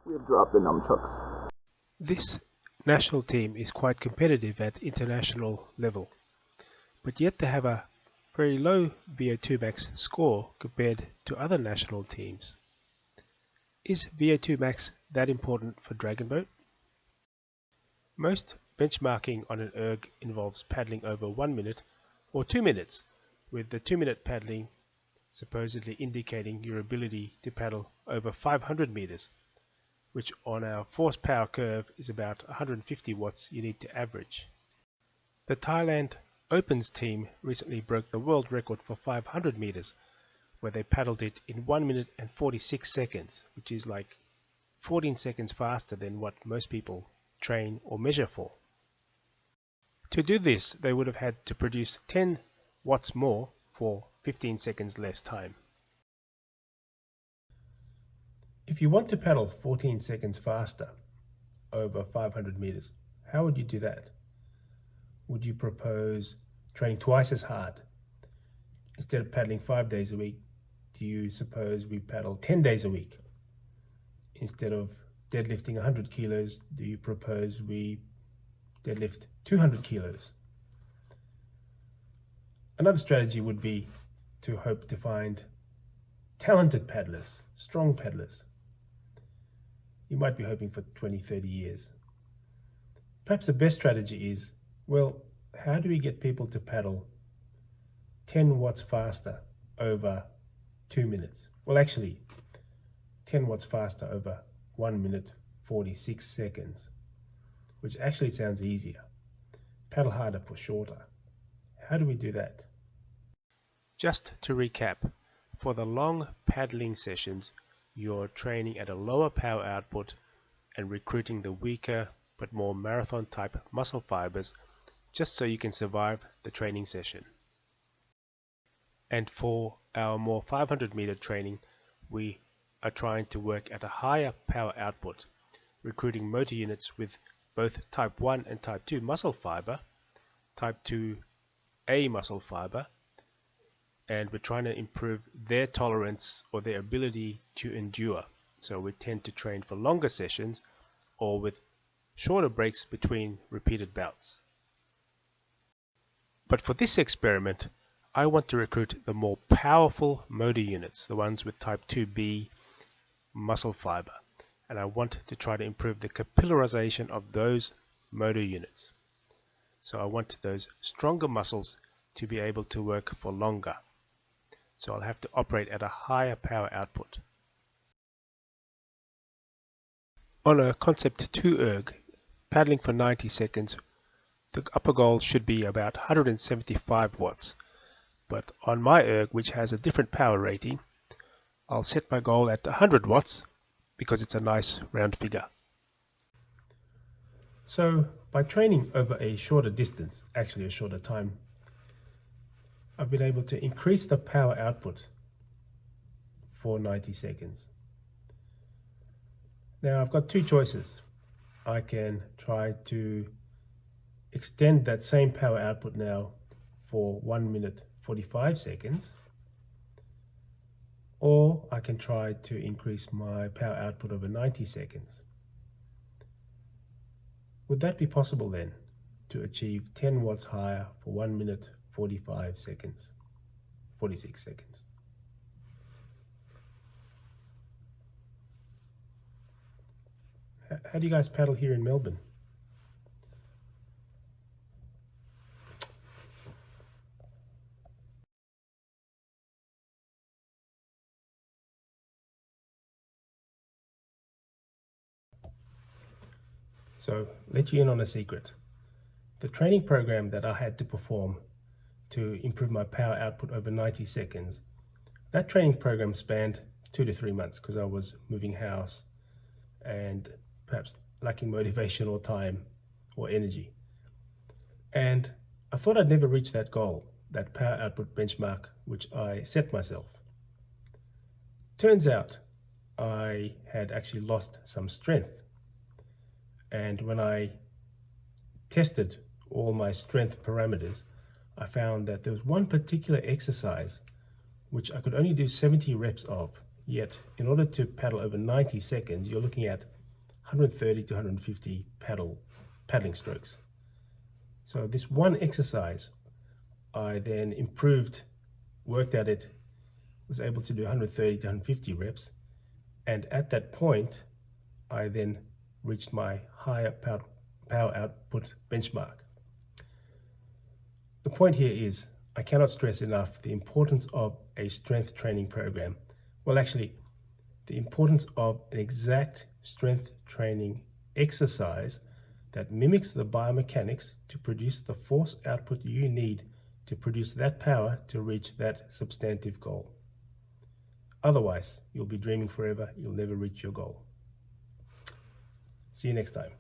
We've dropped the nunchucks. This national team is quite competitive at international level, but yet they have a very low VO2 max score compared to other national teams. Is VO2 max that important for dragon boat? Most benchmarking on an erg involves paddling over 1 minute or 2 minutes, with the 2-minute paddling supposedly indicating your ability to paddle over 500 meters, which on our force power curve is about 150 watts you need to average. The Thailand Opens team recently broke the world record for 500 meters, where they paddled it in 1 minute and 46 seconds, which is like 14 seconds faster than what most people train or measure for. To do this, they would have had to produce 10 watts more for 15 seconds less time. If you want to paddle 14 seconds faster over 500 meters, how would you do that? Would you propose training twice as hard? Instead of paddling 5 days a week, do you suppose we paddle 10 days a week? Instead of deadlifting 100 kilos, do you propose we deadlift 200 kilos? Another strategy would be to hope to find talented paddlers, strong paddlers. You might be hoping for 20, 30 years. Perhaps the best strategy is, well, how do we get people to paddle 10 watts faster over 2 minutes? Well, actually, 10 watts faster over 1 minute 46 seconds, which actually sounds easier. Paddle harder for shorter. How do we do that? Just to recap, for the long paddling sessions, you're training at a lower power output and recruiting the weaker but more marathon type muscle fibers just so you can survive the training session. And for our more 500 meter training, we are trying to work at a higher power output, recruiting motor units with both type 1 and type 2 muscle fiber, type 2A muscle fiber, and we're trying to improve their tolerance or their ability to endure. So we tend to train for longer sessions or with shorter breaks between repeated bouts. But for this experiment, I want to recruit the more powerful motor units, the ones with type 2B muscle fiber, and I want to try to improve the capillarization of those motor units. So I want those stronger muscles to be able to work for longer. So I'll have to operate at a higher power output. On a Concept 2 erg, paddling for 90 seconds, the upper goal should be about 175 watts. But on my erg, which has a different power rating, I'll set my goal at 100 watts because it's a nice round figure. So by training over a shorter distance, actually a shorter time, I've been able to increase the power output for 90 seconds. Now I've got two choices. I can try to extend that same power output now for 1 minute 45 seconds, or I can try to increase my power output over 90 seconds. Would that be possible then, to achieve 10 watts higher for 1 minute 46 seconds? How do you guys paddle here in Melbourne? So, let you in on a secret. The training program that I had to perform to improve my power output over 90 seconds, that training program spanned 2 to 3 months because I was moving house and perhaps lacking motivation or time or energy. And I thought I'd never reach that goal, that power output benchmark which I set myself. Turns out I had actually lost some strength. And when I tested all my strength parameters, I found that there was one particular exercise which I could only do 70 reps of, yet in order to paddle over 90 seconds, you're looking at 130 to 150 paddling strokes. So this one exercise, I then worked at it, was able to do 130 to 150 reps. And at that point, I then reached my higher power output benchmark. The point here is, I cannot stress enough the importance of a strength training program. Well, actually, the importance of an exact strength training exercise that mimics the biomechanics to produce the force output you need to produce that power to reach that substantive goal. Otherwise, you'll be dreaming forever, you'll never reach your goal. See you next time.